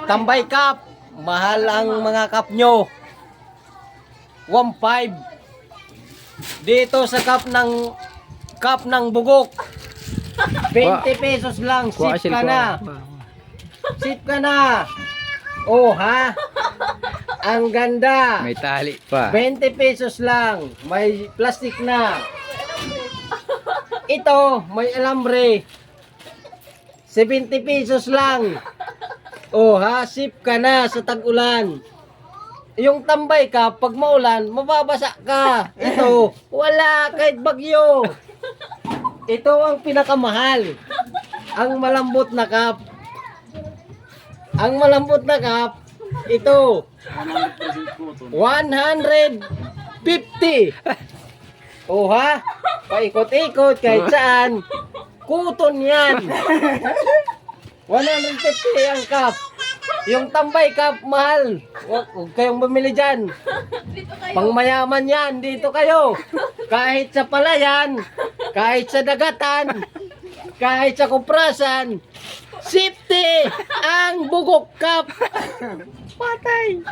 Tambay cup. Mahal ang mga cup nyo. 1.5. Dito sa cup ng bugok. 20 pesos lang. Sip ka na. Sip ka na. Oh ha. Ang ganda. May tali pa. 20 pesos lang. May plastic na. Ito, may alambre. 70 pesos lang. Oh ha, sip ka na sa tag-ulan. Yung tambay ka, pag maulan, mababasa ka. Ito, wala kahit bagyo. Ito ang pinakamahal. Ang malambot na cup. Ang malambot na cup, ito. 150. Oh ha, paikot-ikot kahit saan. Kuton yan. 150 ang cup. Yung tambay cup, mahal. Huwag kayong bumili dyan. Pangmayaman yan. Dito kayo. Kahit sa palayan, kahit sa dagatan, kahit sa kuprasan, safety ang bugok cup. Patay.